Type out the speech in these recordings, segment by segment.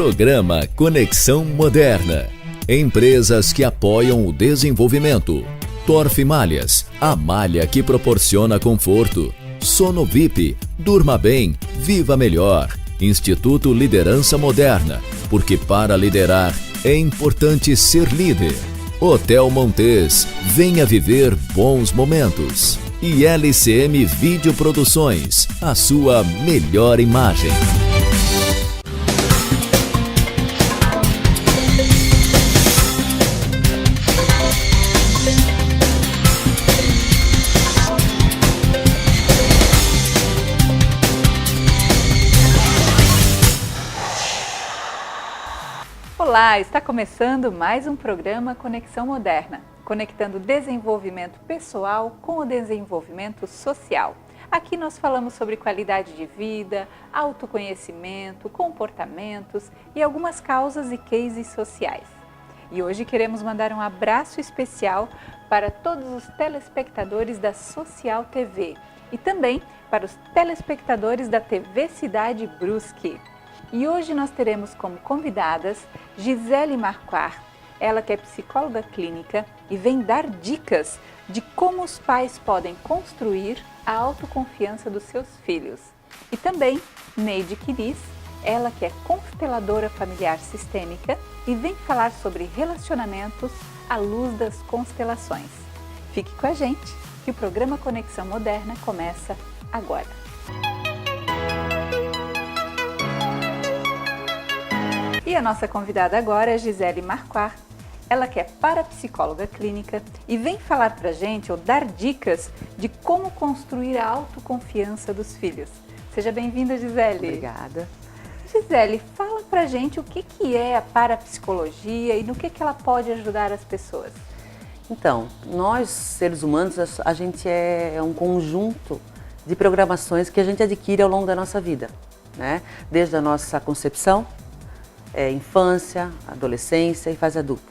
Programa Conexão Moderna. Empresas que apoiam o desenvolvimento. Torf Malhas, a malha que proporciona conforto. Sono VIP, durma bem, viva melhor. Instituto Liderança Moderna, porque para liderar é importante ser líder. Hotel Montes, venha viver bons momentos. E LCM Vídeo Produções, a sua melhor imagem. Olá, está começando mais um programa Conexão Moderna, conectando o desenvolvimento pessoal com o desenvolvimento social. Aqui nós falamos sobre qualidade de vida, autoconhecimento, comportamentos e algumas causas e cases sociais. E hoje queremos mandar um abraço especial para todos os telespectadores da Social TV e também para os telespectadores da TV Cidade Brusque. E hoje nós teremos como convidadas Gisele Marquardt, ela que é psicóloga clínica e vem dar dicas de como os pais podem construir a autoconfiança dos seus filhos. E também Neide Quiris, ela que é consteladora familiar sistêmica e vem falar sobre relacionamentos à luz das constelações. Fique com a gente que o programa Conexão Moderna começa agora. E a nossa convidada agora é Gisele Marquardt, ela que é parapsicóloga clínica e vem falar pra gente ou dar dicas de como construir a autoconfiança dos filhos. Seja bem-vinda, Gisele. Obrigada. Gisele, fala pra gente o que é a parapsicologia e no que ela pode ajudar as pessoas. Então, nós seres humanos, a gente é um conjunto de programações que a gente adquire ao longo da nossa vida, né? Desde a nossa concepção, infância, adolescência e fase adulta.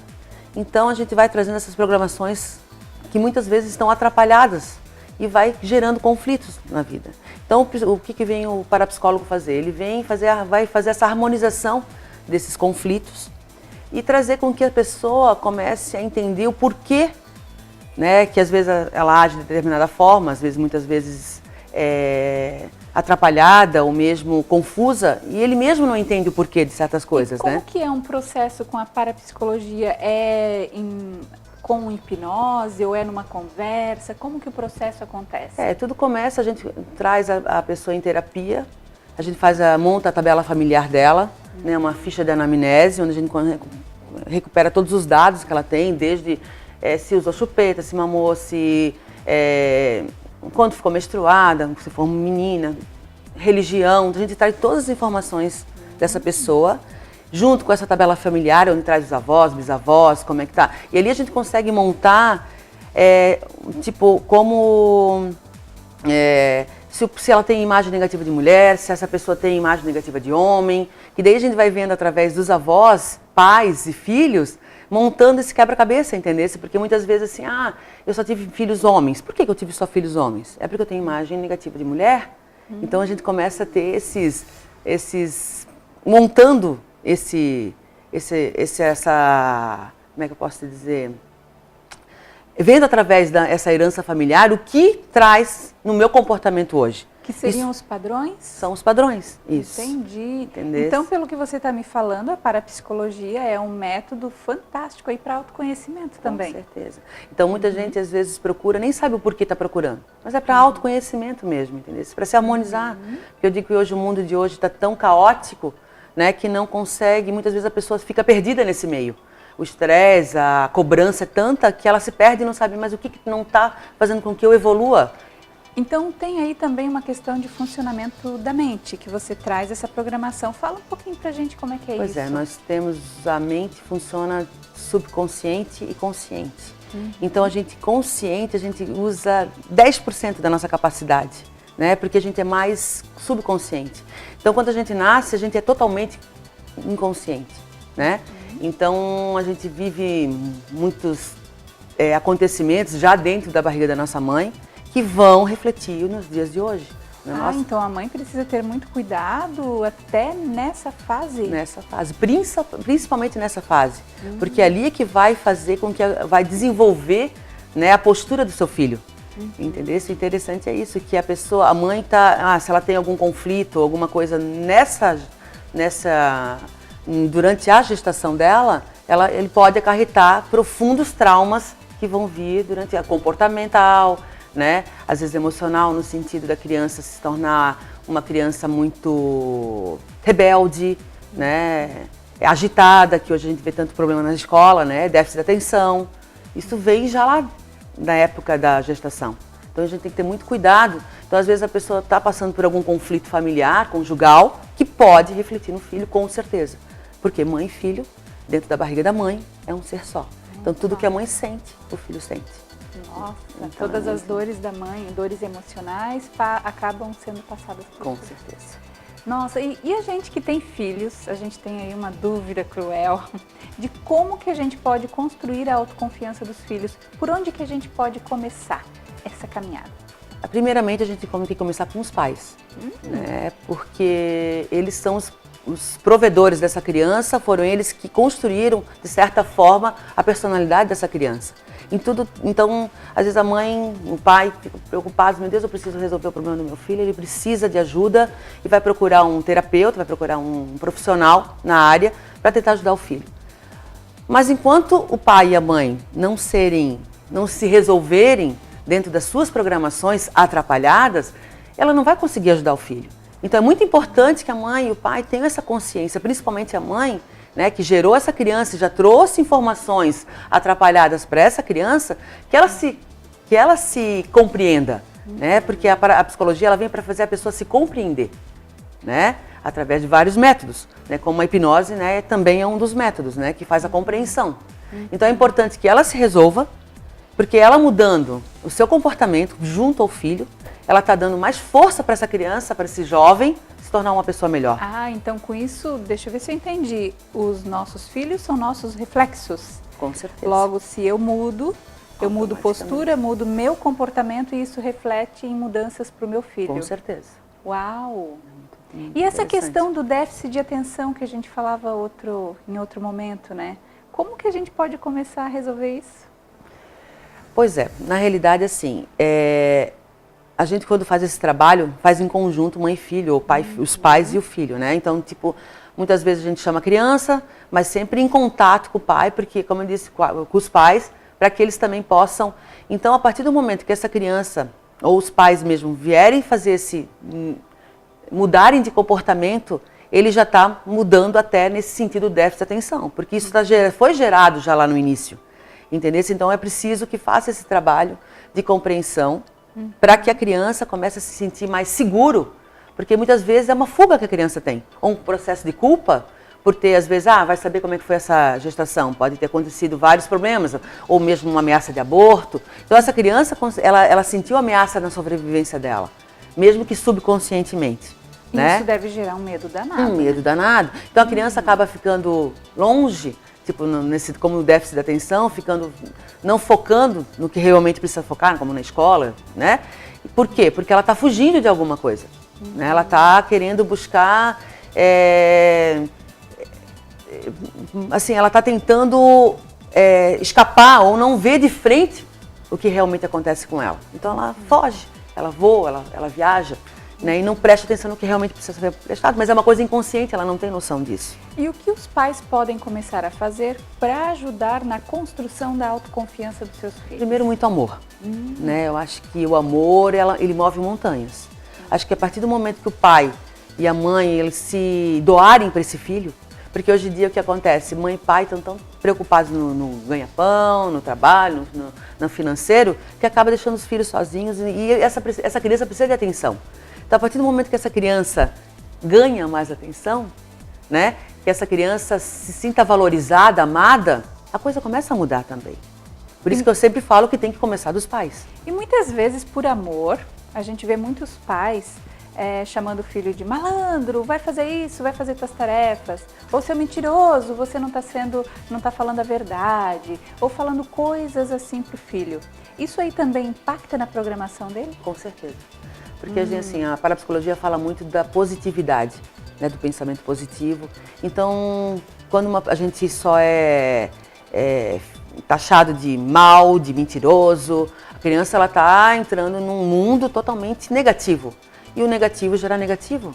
Então a gente vai trazendo essas programações que muitas vezes estão atrapalhadas e vai gerando conflitos na vida. Então o que vem o parapsicólogo fazer? Ele vai fazer essa harmonização desses conflitos e trazer com que a pessoa comece a entender o porquê, né, que às vezes ela age de determinada forma, muitas vezes atrapalhada ou mesmo confusa, e ele mesmo não entende o porquê de certas coisas, né? Como que é um processo com a parapsicologia? Com hipnose ou é numa conversa? Como que o processo acontece? Tudo começa, a gente traz a pessoa em terapia, a gente monta a tabela familiar dela, né, uma ficha de anamnese, onde a gente recupera todos os dados que ela tem, desde se usou chupeta, se mamou, quando ficou menstruada, se for menina, religião, a gente traz todas as informações dessa pessoa, junto com essa tabela familiar, onde traz os avós, bisavós, como é que tá. E ali a gente consegue montar, se ela tem imagem negativa de mulher, se essa pessoa tem imagem negativa de homem, e daí a gente vai vendo através dos avós, pais e filhos, montando esse quebra-cabeça, entendesse? Porque muitas vezes assim, eu só tive filhos homens. Por que eu tive só filhos homens? É porque eu tenho imagem negativa de mulher. Então a gente começa a ter montando como é que eu posso te dizer? Vendo através dessa herança familiar o que traz no meu comportamento hoje. Que seriam os padrões? São os padrões, isso. Entendi. Entendeu? Então, pelo que você está me falando, a parapsicologia é um método fantástico para autoconhecimento também. Com certeza. Então, muita gente às vezes procura, nem sabe o porquê está procurando, mas é para autoconhecimento mesmo, entendeu? Para se harmonizar. Porque eu digo que hoje o mundo de hoje está tão caótico, né, que não consegue, muitas vezes a pessoa fica perdida nesse meio. O estresse, a cobrança é tanta que ela se perde e não sabe mais o que não está fazendo com que eu evolua. Então tem aí também uma questão de funcionamento da mente, que você traz essa programação. Fala um pouquinho pra gente como é que é isso. Pois é, nós temos, a mente funciona subconsciente e consciente. Então a gente usa 10% da nossa capacidade, né? Porque a gente é mais subconsciente. Então quando a gente nasce, a gente é totalmente inconsciente, né? Então a gente vive muitos acontecimentos já dentro da barriga da nossa mãe, que vão refletir nos dias de hoje. Então a mãe precisa ter muito cuidado até nessa fase? Nessa fase, principalmente nessa fase, porque ali é que vai fazer com que vai desenvolver, né, a postura do seu filho. Entendeu? O interessante é isso, que a mãe se ela tem algum conflito, alguma coisa durante a gestação dela, ele pode acarretar profundos traumas que vão vir durante a comportamental, né? Às vezes emocional, no sentido da criança se tornar uma criança muito rebelde, né? Agitada, que hoje a gente vê tanto problema na escola, né? Déficit de atenção. Isso vem já lá na época da gestação. Então a gente tem que ter muito cuidado. Então às vezes a pessoa está passando por algum conflito familiar, conjugal, que pode refletir no filho com certeza. Porque mãe e filho, dentro da barriga da mãe, é um ser só. Então tudo que a mãe sente, o filho sente. Nossa, então, todas as dores da mãe, dores emocionais, acabam sendo passadas por Com filho. certeza. Nossa, e a gente que tem filhos, a gente tem aí uma dúvida cruel de como que a gente pode construir a autoconfiança dos filhos. Por onde que a gente pode começar essa caminhada? Primeiramente, a gente tem que começar com os pais, né? Porque eles são os provedores dessa criança, foram eles que construíram, de certa forma, a personalidade dessa criança. Então, às vezes a mãe, o pai ficam preocupados, meu Deus, eu preciso resolver o problema do meu filho, ele precisa de ajuda e vai procurar um terapeuta, vai procurar um profissional na área para tentar ajudar o filho. Mas enquanto o pai e a mãe não se resolverem dentro das suas programações atrapalhadas, ela não vai conseguir ajudar o filho. Então é muito importante que a mãe e o pai tenham essa consciência, principalmente a mãe, né, que gerou essa criança e já trouxe informações atrapalhadas para essa criança, que ela se compreenda, né? Porque a psicologia ela vem para fazer a pessoa se compreender, né? Através de vários métodos, né? Como a hipnose, né, também é um dos métodos, né, que faz a compreensão. Então é importante que ela se resolva, porque ela mudando o seu comportamento junto ao filho, ela está dando mais força para essa criança, para esse jovem, se tornar uma pessoa melhor. Então com isso, deixa eu ver se eu entendi. Os nossos filhos são nossos reflexos. Com certeza. Logo, se eu mudo postura, mudo meu comportamento e isso reflete em mudanças para o meu filho. Com certeza. Uau! E essa questão do déficit de atenção que a gente falava em outro momento, né? Como que a gente pode começar a resolver isso? Pois é, na realidade assim, a gente quando faz esse trabalho, faz em conjunto mãe e filho, ou pai, os pais e o filho, né? Então, tipo, muitas vezes a gente chama a criança, mas sempre em contato com o pai, porque, como eu disse, com os pais, para que eles também possam... Então, a partir do momento que essa criança, ou os pais mesmo, vierem fazer mudarem de comportamento, ele já está mudando até nesse sentido do déficit de atenção, porque isso foi gerado já lá no início, entendeu? Então, é preciso que faça esse trabalho de compreensão, para que a criança comece a se sentir mais seguro, porque muitas vezes é uma fuga que a criança tem, ou um processo de culpa, por ter, às vezes, vai saber como é que foi essa gestação, pode ter acontecido vários problemas, ou mesmo uma ameaça de aborto. Então essa criança, ela sentiu ameaça na sobrevivência dela, mesmo que subconscientemente. Né? Isso deve gerar um medo danado. Um medo danado. Então a criança acaba ficando longe, tipo, como o déficit de atenção, não focando no que realmente precisa focar, como na escola, né? Por quê? Porque ela está fugindo de alguma coisa. Né? Ela está querendo buscar, assim, ela está tentando escapar ou não ver de frente o que realmente acontece com ela. Então ela foge, ela voa, ela viaja. Né, e não presta atenção no que realmente precisa ser prestado, mas é uma coisa inconsciente, ela não tem noção disso. E o que os pais podem começar a fazer para ajudar na construção da autoconfiança dos seus filhos? Primeiro, muito amor. Né? Eu acho que o amor, ele move montanhas. Acho que a partir do momento que o pai e a mãe eles se doarem para esse filho, porque hoje em dia o que acontece? Mãe e pai estão tão preocupados no ganha-pão, no trabalho, no financeiro, que acaba deixando os filhos sozinhos e essa criança precisa de atenção. Então, a partir do momento que essa criança ganha mais atenção, né, que essa criança se sinta valorizada, amada, a coisa começa a mudar também. Por isso que eu sempre falo que tem que começar dos pais. E muitas vezes, por amor, a gente vê muitos pais chamando o filho de malandro, vai fazer isso, vai fazer tuas tarefas, ou seu mentiroso, você não está falando a verdade, ou falando coisas assim para o filho. Isso aí também impacta na programação dele? Com certeza. Porque assim, a parapsicologia fala muito da positividade, né, do pensamento positivo. Então, quando a gente só é taxado de mal, de mentiroso, a criança ela está entrando num mundo totalmente negativo. E o negativo gera negativo,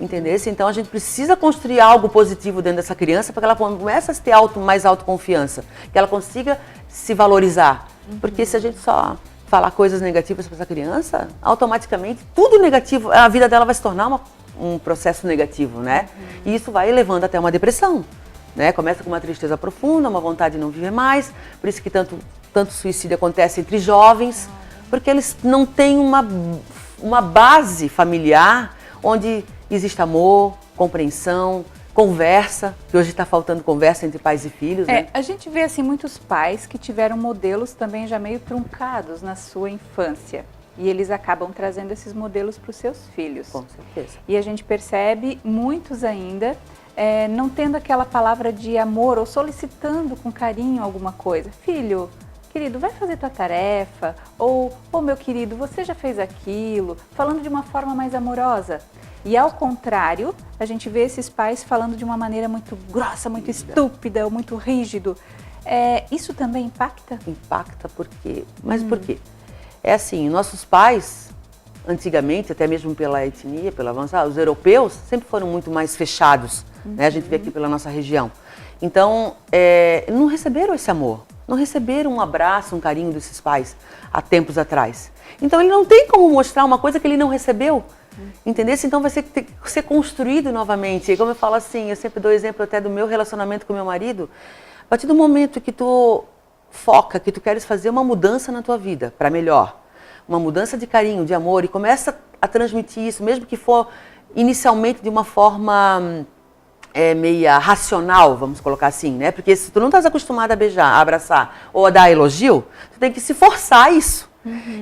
entendeu? Então a gente precisa construir algo positivo dentro dessa criança para que ela comece a ter mais autoconfiança, que ela consiga se valorizar. Porque se a gente só falar coisas negativas para essa criança, automaticamente tudo negativo, a vida dela vai se tornar um processo negativo, né? E isso vai levando até uma depressão. Né? Começa com uma tristeza profunda, uma vontade de não viver mais, por isso que tanto suicídio acontece entre jovens, porque eles não têm uma base familiar onde existe amor, compreensão, conversa, que hoje está faltando conversa entre pais e filhos. Né? A gente vê assim muitos pais que tiveram modelos também já meio truncados na sua infância. E eles acabam trazendo esses modelos para os seus filhos. Com certeza. E a gente percebe muitos ainda não tendo aquela palavra de amor ou solicitando com carinho alguma coisa. Filho, querido, vai fazer tua tarefa. Ou meu querido, você já fez aquilo. Falando de uma forma mais amorosa. E ao contrário, a gente vê esses pais falando de uma maneira muito grossa, muito estúpida ou muito rígido. Isso também impacta? Impacta porque... Mas por quê? É assim, nossos pais, antigamente, até mesmo pela etnia, pelo avançado, os europeus sempre foram muito mais fechados, né? A gente vê aqui pela nossa região. Então, não receberam esse amor, não receberam um abraço, um carinho desses pais há tempos atrás. Então, ele não tem como mostrar uma coisa que ele não recebeu, entendeu? Então, vai ter que ser construído novamente. E como eu falo assim, eu sempre dou exemplo até do meu relacionamento com meu marido, a partir do momento que tu foca, que tu queres fazer uma mudança na tua vida, para melhor, uma mudança de carinho, de amor, e começa a transmitir isso, mesmo que for inicialmente de uma forma meia racional, vamos colocar assim, né? Porque se tu não estás acostumado a beijar, a abraçar ou a dar elogio, tu tem que se forçar a isso.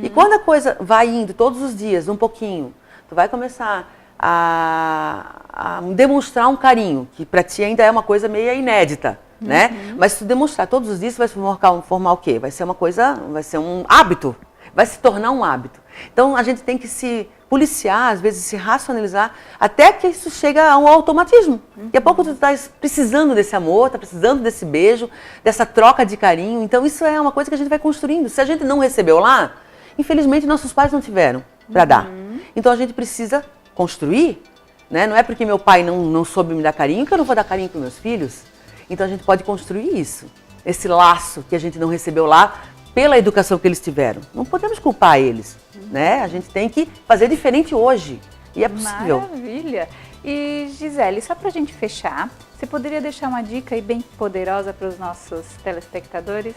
E quando a coisa vai indo todos os dias, um pouquinho, tu vai começar a demonstrar um carinho, que para ti ainda é uma coisa meio inédita, né? Mas se tu demonstrar todos os dias, vai formar o quê? Vai ser uma coisa, vai ser um hábito, vai se tornar um hábito. Então a gente tem que se policiar, às vezes se racionalizar, até que isso chega a um automatismo. Daqui a pouco tu está precisando desse amor, está precisando desse beijo, dessa troca de carinho. Então isso é uma coisa que a gente vai construindo. Se a gente não recebeu lá, infelizmente nossos pais não tiveram para dar. Então a gente precisa construir, né? Não é porque meu pai não soube me dar carinho que eu não vou dar carinho para meus filhos. Então a gente pode construir isso, esse laço que a gente não recebeu lá pela educação que eles tiveram. Não podemos culpar eles, né? A gente tem que fazer diferente hoje e é possível. Maravilha! E Gisele, só para a gente fechar, você poderia deixar uma dica aí bem poderosa para os nossos telespectadores?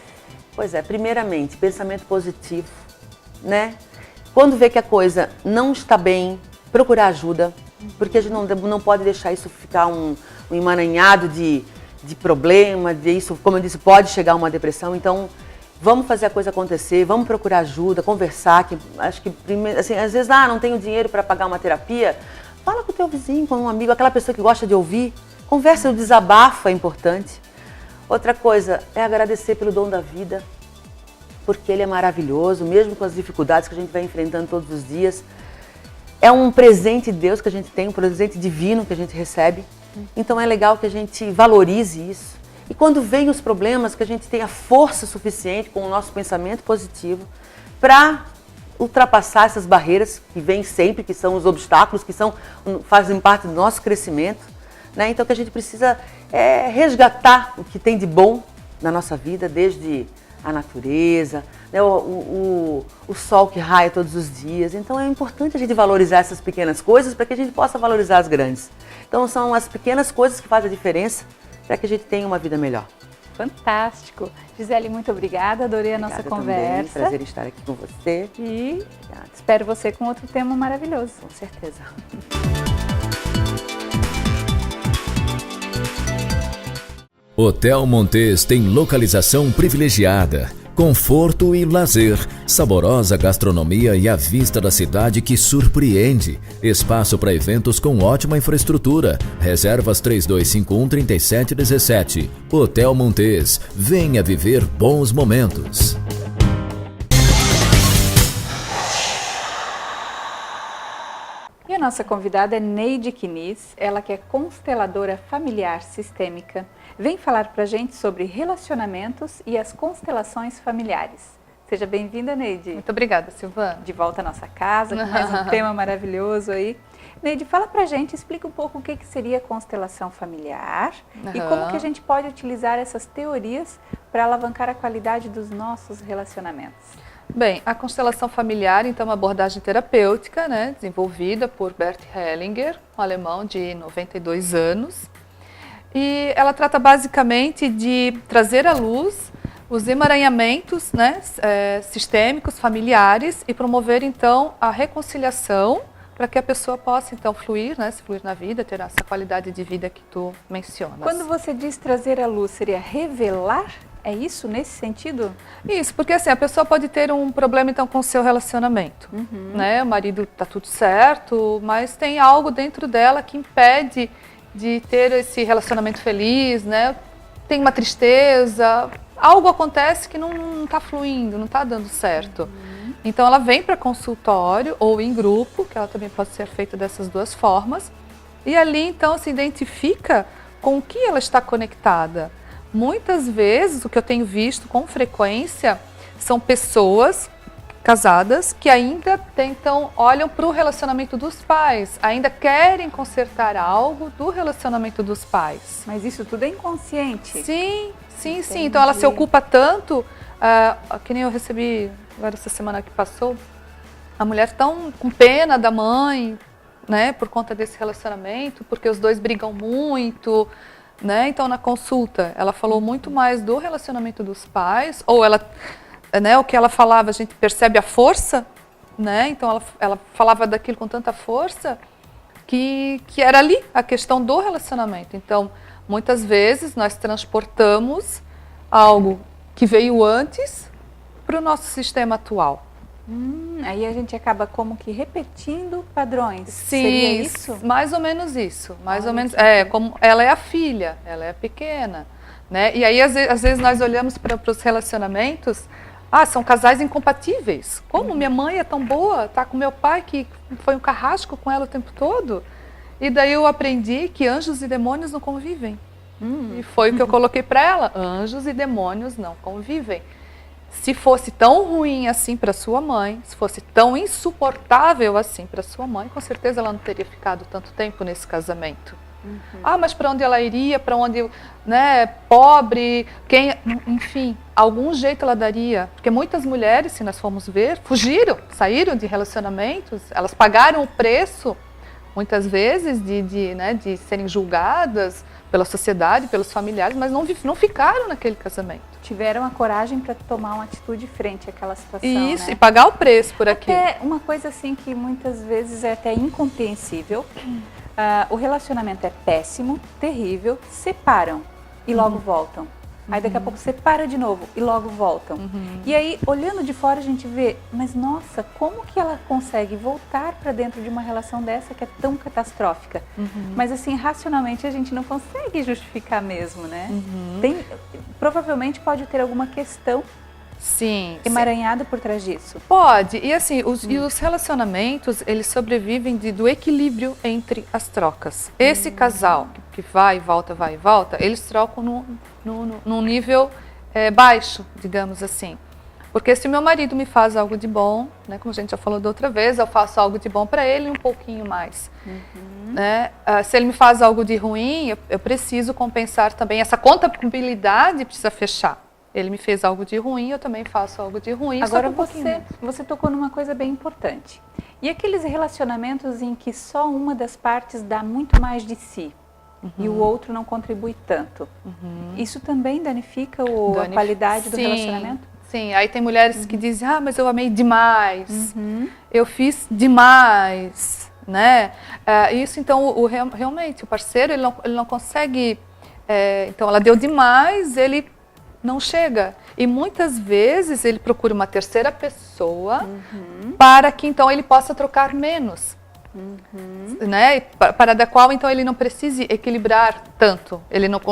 Pois é, primeiramente, pensamento positivo, né? Quando vê que a coisa não está bem, procurar ajuda, porque a gente não pode deixar isso ficar um emaranhado de problema, isso, como eu disse, pode chegar a uma depressão. Então, vamos fazer a coisa acontecer, vamos procurar ajuda, conversar. Que acho que primeiro, assim, às vezes, não tenho dinheiro para pagar uma terapia. Fala com o teu vizinho, com um amigo, aquela pessoa que gosta de ouvir. Conversa, o desabafo é importante. Outra coisa é agradecer pelo dom da vida, porque ele é maravilhoso, mesmo com as dificuldades que a gente vai enfrentando todos os dias. É um presente de Deus que a gente tem, um presente divino que a gente recebe. Então é legal que a gente valorize isso. E quando vem os problemas, que a gente tenha força suficiente com o nosso pensamento positivo para ultrapassar essas barreiras que vêm sempre, que são os obstáculos, que fazem parte do nosso crescimento. Né? Então que a gente precisa resgatar o que tem de bom na nossa vida, desde a natureza, né? o sol que raia todos os dias. Então é importante a gente valorizar essas pequenas coisas para que a gente possa valorizar as grandes. Então são as pequenas coisas que fazem a diferença para que a gente tenha uma vida melhor. Fantástico! Gisele, muito obrigada, adorei a nossa conversa. Também, prazer estar aqui com você. E espero você com outro tema maravilhoso. Com certeza. Hotel Montes tem localização privilegiada, conforto e lazer, saborosa gastronomia e a vista da cidade que surpreende. Espaço para eventos com ótima infraestrutura. Reservas 3251-3717. Hotel Montes. Venha viver bons momentos. nossa convidada é Neide Kniz, ela que é consteladora familiar sistêmica, vem falar pra gente sobre relacionamentos e as constelações familiares. Seja bem-vinda, Neide. Muito obrigada, Silvana. De volta à nossa casa, com mais um tema maravilhoso aí. Neide, fala pra gente, explica um pouco o que seria constelação familiar e como que a gente pode utilizar essas teorias para alavancar a qualidade dos nossos relacionamentos. Bem, a constelação familiar, então, é uma abordagem terapêutica, né, desenvolvida por Bert Hellinger, um alemão de 92 anos. E ela trata basicamente de trazer à luz os emaranhamentos, né, sistêmicos, familiares e promover, então, a reconciliação para que a pessoa possa, então, fluir, né, se fluir na vida, ter essa qualidade de vida que tu mencionas. Quando você diz trazer à luz, seria revelar? É isso, nesse sentido? Isso, porque assim, a pessoa pode ter um problema, então, com o seu relacionamento, né? O marido tá tudo certo, mas tem algo dentro dela que impede de ter esse relacionamento feliz, né? Tem uma tristeza, algo acontece que não está fluindo, não está dando certo. Então ela vem para consultório ou em grupo, que ela também pode ser feita dessas duas formas, e ali então se identifica com o que ela está conectada. Muitas vezes o que eu tenho visto com frequência são pessoas casadas que ainda tentam, olham para o relacionamento dos pais, ainda querem consertar algo do relacionamento dos pais. Mas isso tudo é inconsciente? Sim. Então ela se ocupa tanto, que nem eu recebi agora essa semana que passou, a mulher tão com pena da mãe, né, por conta desse relacionamento, porque os dois brigam muito, né? Então na consulta ela falou muito mais do relacionamento dos pais, ou ela, né, o que ela falava, a gente percebe a força, né? Então ela falava daquilo com tanta força que era ali a questão do relacionamento. Então muitas vezes nós transportamos algo que veio antes para o nosso sistema atual. Aí a gente acaba como que repetindo padrões. Sim, seria isso? Mais ou menos isso. Mais ou menos. Como ela é a filha, ela é pequena, né? E aí às vezes nós olhamos para os relacionamentos, são casais incompatíveis. Como minha mãe é tão boa, tá com meu pai que foi um carrasco com ela o tempo todo. E daí eu aprendi que anjos e demônios não convivem. E foi o que eu coloquei para ela. Anjos e demônios não convivem. Se fosse tão ruim assim para sua mãe, se fosse tão insuportável assim para sua mãe, com certeza ela não teria ficado tanto tempo nesse casamento. Mas para onde ela iria? Para onde, né, pobre, enfim, algum jeito ela daria. Porque muitas mulheres, se nós formos ver, fugiram, saíram de relacionamentos, elas pagaram o preço, muitas vezes, de serem julgadas pela sociedade, pelos familiares, mas não ficaram naquele casamento. Tiveram a coragem para tomar uma atitude frente àquela situação. Isso, né? e pagar o preço por aquilo. É uma coisa assim que muitas vezes é até incompreensível. O relacionamento é péssimo, terrível, separam e logo voltam. Aí daqui a pouco separa de novo e logo voltam. E aí, olhando de fora, a gente vê, mas nossa, como que ela consegue voltar para dentro de uma relação dessa que é tão catastrófica? Mas assim, racionalmente a gente não consegue justificar mesmo, né? Provavelmente pode ter alguma questão emaranhada por trás disso. Pode, e assim, os relacionamentos, eles sobrevivem do equilíbrio entre as trocas. Esse casal que vai e volta, eles trocam num nível baixo, digamos assim. Porque se o meu marido me faz algo de bom, né, como a gente já falou da outra vez, eu faço algo de bom para ele um pouquinho mais. Né? Se ele me faz algo de ruim, eu preciso compensar também. Essa contabilidade precisa fechar. Ele me fez algo de ruim, eu também faço algo de ruim. Agora você tocou numa coisa bem importante. E aqueles relacionamentos em que só uma das partes dá muito mais de si e o outro não contribui tanto. Isso também danifica a qualidade do relacionamento? Sim, aí tem mulheres que dizem, mas eu amei demais, eu fiz demais, né? Isso então, realmente, o parceiro ele não consegue, então ela deu demais, ele não chega. E muitas vezes ele procura uma terceira pessoa para que então ele possa trocar menos. Né? Para da qual então ele não precise equilibrar tanto.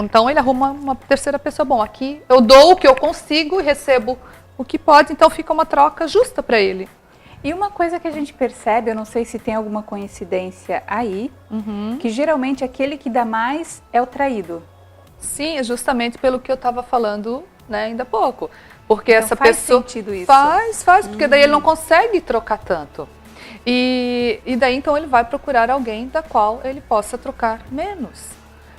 Então ele arruma uma terceira pessoa. Bom, aqui eu dou o que eu consigo e recebo o que pode, então fica uma troca justa para ele. E uma coisa que a gente percebe, eu não sei se tem alguma coincidência aí, que geralmente aquele que dá mais é o traído. Sim, é justamente pelo que eu estava falando, né, ainda há pouco. Porque então essa faz pessoa... sentido isso. Faz, porque daí ele não consegue trocar tanto. E daí então ele vai procurar alguém da qual ele possa trocar menos.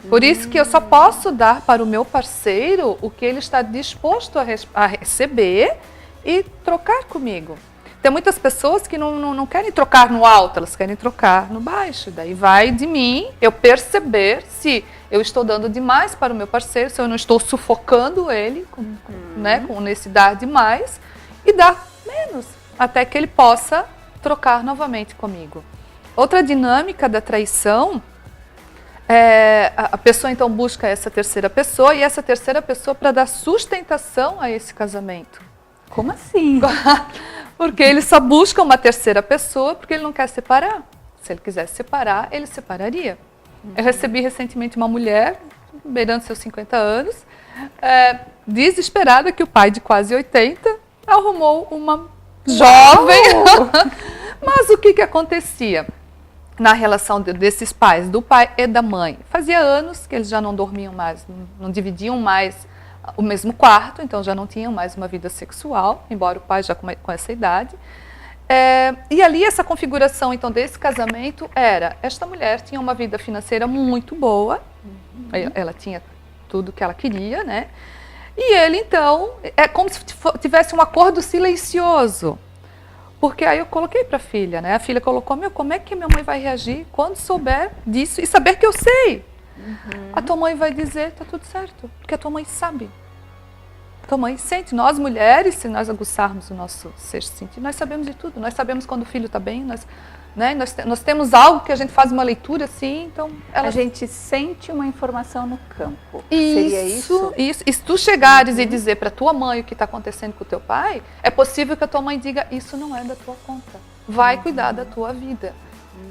Por isso que eu só posso dar para o meu parceiro o que ele está disposto a receber e trocar comigo. Tem muitas pessoas que não querem trocar no alto, elas querem trocar no baixo. Daí vai de mim eu perceber se eu estou dando demais para o meu parceiro, se eu não estou sufocando ele com nesse dar demais e dar menos, até que ele possa trocar novamente comigo. Outra dinâmica da traição é a pessoa então busca essa terceira pessoa e essa terceira pessoa para dar sustentação a esse casamento. Como assim? Porque ele só busca uma terceira pessoa porque ele não quer separar. Se ele quisesse separar, ele separaria. Eu recebi recentemente uma mulher, beirando seus 50 anos, desesperada que o pai de quase 80 arrumou uma jovem. Mas o que acontecia na relação desses pais, do pai e da mãe? Fazia anos que eles já não dormiam mais, não dividiam mais o mesmo quarto, então já não tinham mais uma vida sexual, embora o pai já com essa idade. E ali essa configuração então desse casamento era, esta mulher tinha uma vida financeira muito boa, ela tinha tudo que ela queria, né? E ele então, é como se tivesse um acordo silencioso. Porque aí eu coloquei para a filha, né? A filha colocou, como é que minha mãe vai reagir quando souber disso e saber que eu sei? A tua mãe vai dizer, tá tudo certo, porque a tua mãe sabe. A tua mãe sente. Nós mulheres, se nós aguçarmos o nosso sexto sentido, nós sabemos de tudo. Nós sabemos quando o filho está bem, nós temos algo que a gente faz uma leitura assim, então... A gente sente uma informação no campo. Isso, seria isso? Isso. E se tu chegares e dizer para tua mãe o que está acontecendo com o teu pai, é possível que a tua mãe diga, isso não é da tua conta. Vai cuidar da tua vida.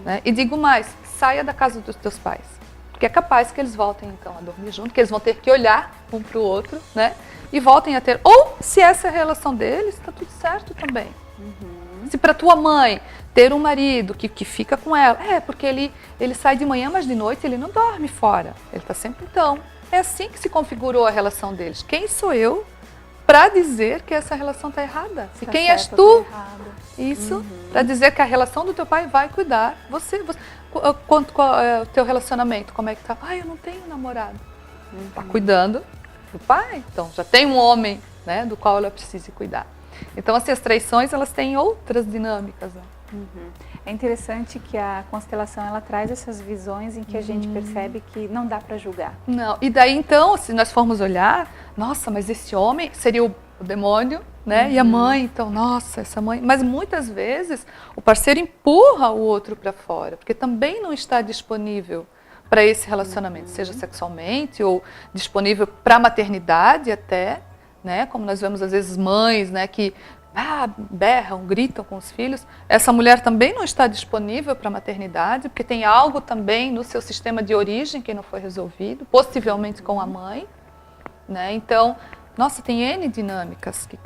Né? E digo mais, saia da casa dos teus pais. Porque é capaz que eles voltem então a dormir junto, que eles vão ter que olhar um para o outro, né? E voltem a ter, ou se essa é a relação deles, está tudo certo também. Se para tua mãe ter um marido que fica com ela, porque ele sai de manhã, mas de noite ele não dorme fora, ele está sempre então. É assim que se configurou a relação deles. Quem sou eu para dizer que essa relação está errada? E quem és tu? Isso, para dizer que a relação do teu pai vai cuidar. Qual é o teu relacionamento? Como é que tá? Eu não tenho namorado. Está cuidando do pai, então já tem um homem, né, do qual ela precisa cuidar. Então, assim, as traições, elas têm outras dinâmicas. Né? É interessante que a constelação, ela traz essas visões em que a gente percebe que não dá para julgar. Não, e daí então, se nós formos olhar, nossa, mas esse homem seria o demônio, né? E a mãe, então, nossa, essa mãe. Mas muitas vezes o parceiro empurra o outro para fora, porque também não está disponível para esse relacionamento, seja sexualmente ou disponível para a maternidade até, né? Como nós vemos às vezes mães, né, que berram, gritam com os filhos. Essa mulher também não está disponível para a maternidade, porque tem algo também no seu sistema de origem que não foi resolvido, possivelmente com a mãe, né? Então, nossa, tem N dinâmicas que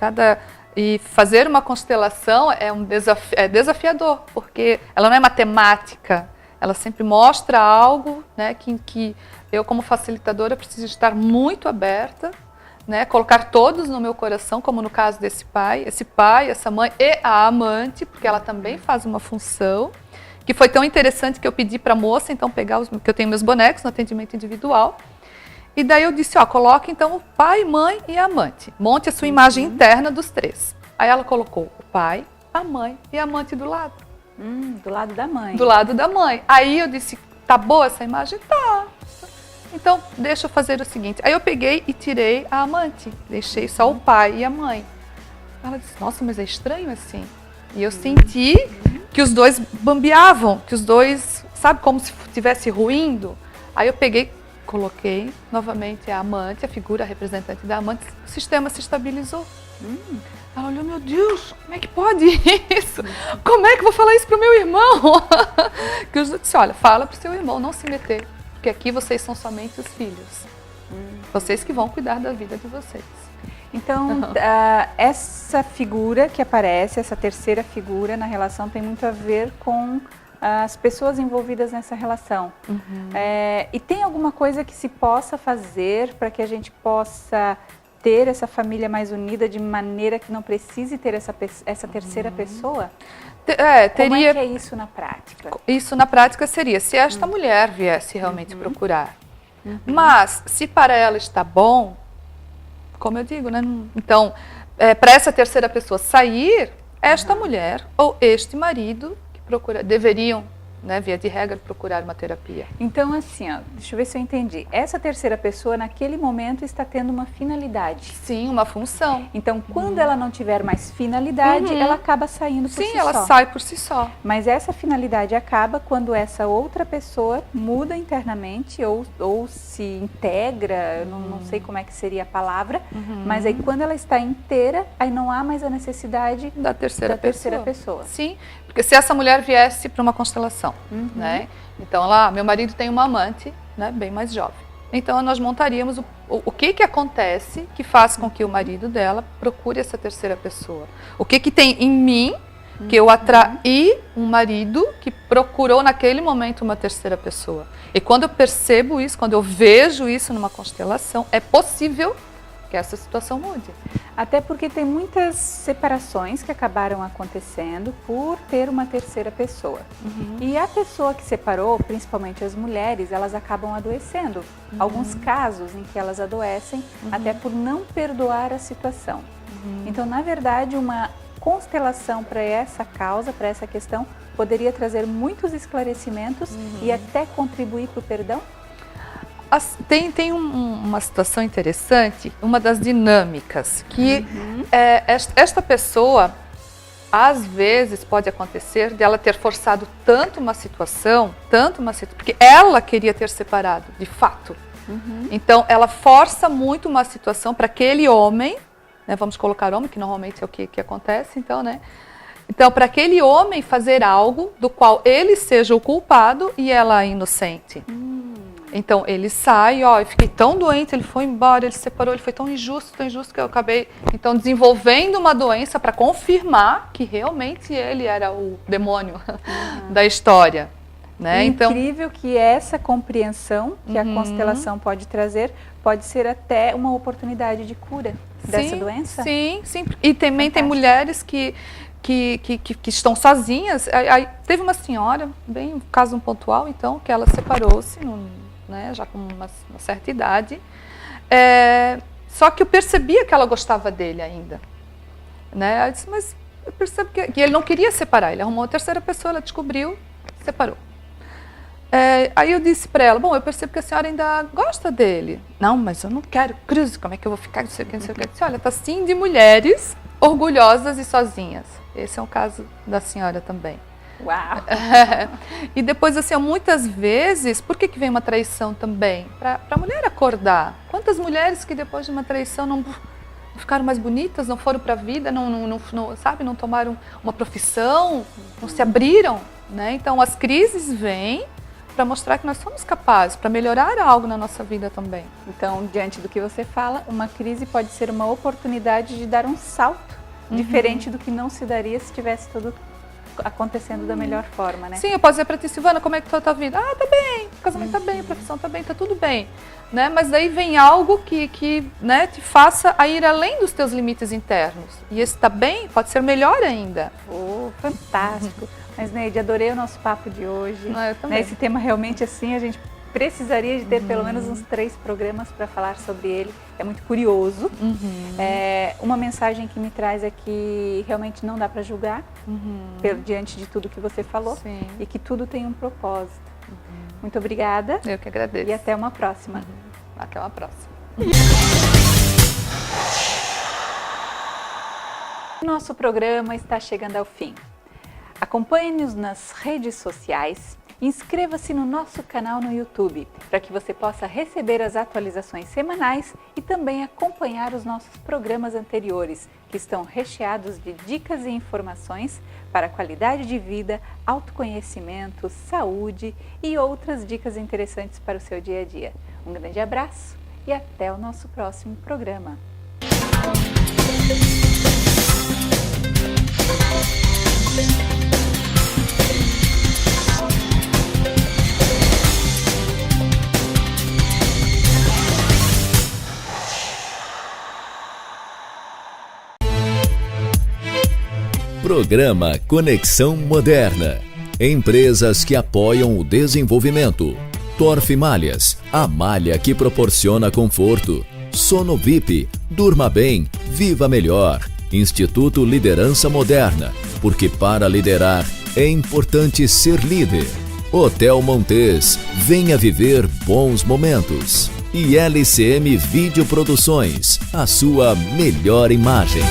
e fazer uma constelação é desafiador, porque ela não é matemática. Ela sempre mostra algo, né, que eu, como facilitadora, preciso estar muito aberta, né, colocar todos no meu coração, como no caso desse pai, essa mãe e a amante, porque ela também faz uma função, que foi tão interessante que eu pedi para a moça, então, pegar que eu tenho meus bonecos no atendimento individual, e daí eu disse, coloque então o pai, mãe e a amante, monte a sua imagem interna dos três. Aí ela colocou o pai, a mãe e a amante do lado. Do lado da mãe. Do lado da mãe. Aí eu disse, tá boa essa imagem? Tá. Então, deixa eu fazer o seguinte. Aí eu peguei e tirei a amante. Deixei só o pai e a mãe. Ela disse, nossa, mas é estranho assim. E eu senti que os dois bambeavam, que os dois, sabe, como se estivesse ruindo. Aí eu peguei, coloquei novamente a amante, a figura representante da amante, o sistema se estabilizou. Ela olhou, meu Deus, como é que pode isso? Como é que eu vou falar isso para o meu irmão? Que eu disse, olha, fala para o seu irmão não se meter, porque aqui vocês são somente os filhos. Vocês que vão cuidar da vida de vocês. Então, essa figura que aparece, essa terceira figura na relação tem muito a ver com as pessoas envolvidas nessa relação. E tem alguma coisa que se possa fazer para que a gente possa ter essa família mais unida de maneira que não precise ter essa terceira pessoa? Como é que é isso na prática? Isso na prática seria, se esta mulher viesse realmente procurar. Mas, se para ela está bom, como eu digo, né? Então, para essa terceira pessoa sair, esta mulher ou este marido que deveriam, né, via de regra, procurar uma terapia. Então, assim, ó, deixa eu ver se eu entendi. Essa terceira pessoa, naquele momento, está tendo uma finalidade. Sim, uma função. Então, quando ela não tiver mais finalidade, ela acaba saindo por si só. Sim, ela sai por si só. Mas essa finalidade acaba quando essa outra pessoa muda internamente ou se integra, eu não sei como é que seria a palavra, mas aí quando ela está inteira, aí não há mais a necessidade da terceira pessoa. Sim, porque se essa mulher viesse para uma constelação, né? Então, meu marido tem uma amante, né, bem mais jovem. Então, nós montaríamos o que acontece que faz com que o marido dela procure essa terceira pessoa. O que tem em mim que eu atraí um marido que procurou naquele momento uma terceira pessoa. E quando eu percebo isso, quando eu vejo isso numa constelação, é possível que essa situação mude. Até porque tem muitas separações que acabaram acontecendo por ter uma terceira pessoa. E a pessoa que separou, principalmente as mulheres, elas acabam adoecendo. Alguns casos em que elas adoecem até por não perdoar a situação. Então, na verdade, uma constelação para essa causa, para essa questão, poderia trazer muitos esclarecimentos e até contribuir para o perdão? Tem uma situação interessante, uma das dinâmicas, que esta pessoa, às vezes pode acontecer de ela ter forçado tanto uma situação, porque ela queria ter separado, de fato. Então, ela força muito uma situação para aquele homem, né, vamos colocar homem, que normalmente é o que acontece, então, né? Então, para aquele homem fazer algo do qual ele seja o culpado e ela a inocente. Então, ele sai, eu fiquei tão doente, ele foi embora, ele se separou, ele foi tão injusto que eu acabei, então, desenvolvendo uma doença para confirmar que realmente ele era o demônio da história. Né? Incrível que essa compreensão que a constelação pode trazer, pode ser até uma oportunidade de cura dessa doença? Sim. E também tem mulheres que estão sozinhas. Aí teve uma senhora, bem um caso pontual, então, que ela separou-se, né, já com uma certa idade. Só que eu percebia que ela gostava dele ainda. Né? Eu disse, mas eu percebo que ele não queria separar, ele arrumou uma terceira pessoa, ela descobriu, separou. Aí eu disse para ela, bom, eu percebo que a senhora ainda gosta dele. Não, mas eu não quero, cruz, como é que eu vou ficar, não sei o que, não sei o que. Eu disse, olha, tá sim de mulheres orgulhosas e sozinhas. Esse é o caso da senhora também. Uau! E depois, assim, muitas vezes, por que vem uma traição também? Para a mulher acordar. Quantas mulheres que depois de uma traição não ficaram mais bonitas, não foram para a vida, não tomaram uma profissão, não se abriram, né? Então, as crises vêm para mostrar que nós somos capazes, para melhorar algo na nossa vida também. Então, diante do que você fala, uma crise pode ser uma oportunidade de dar um salto diferente do que não se daria se tivesse tudo acontecendo da melhor forma, né? Sim, eu posso dizer para ti, Silvana, como é que tá a tua vida? Tá bem, o casamento tá bem, a profissão tá bem, tá tudo bem. Né? Mas daí vem algo que né, te faça a ir além dos teus limites internos. E esse tá bem pode ser melhor ainda. Fantástico. Mas, Neide, adorei o nosso papo de hoje. Eu também. Esse tema realmente, assim, a gente precisaria de ter pelo menos uns 3 programas para falar sobre ele. É muito curioso. Uma mensagem que me traz é que realmente não dá para julgar diante de tudo que você falou. Sim. E que tudo tem um propósito. Muito obrigada. Eu que agradeço. E até uma próxima. Até uma próxima. Nosso programa está chegando ao fim. Acompanhe-nos nas redes sociais. Inscreva-se no nosso canal no YouTube, para que você possa receber as atualizações semanais e também acompanhar os nossos programas anteriores, que estão recheados de dicas e informações para qualidade de vida, autoconhecimento, saúde e outras dicas interessantes para o seu dia a dia. Um grande abraço e até o nosso próximo programa. Programa Conexão Moderna. Empresas que apoiam o desenvolvimento. Torf Malhas, a malha que proporciona conforto. Sono VIP, durma bem, viva melhor. Instituto Liderança Moderna, porque para liderar é importante ser líder. Hotel Montes, venha viver bons momentos. E LCM Videoproduções, a sua melhor imagem.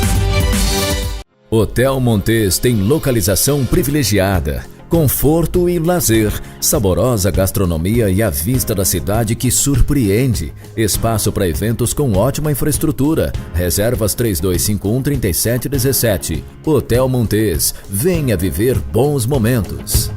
Hotel Montes tem localização privilegiada, conforto e lazer, saborosa gastronomia e a vista da cidade que surpreende. Espaço para eventos com ótima infraestrutura. Reservas 3251-3717. Hotel Montes, venha viver bons momentos.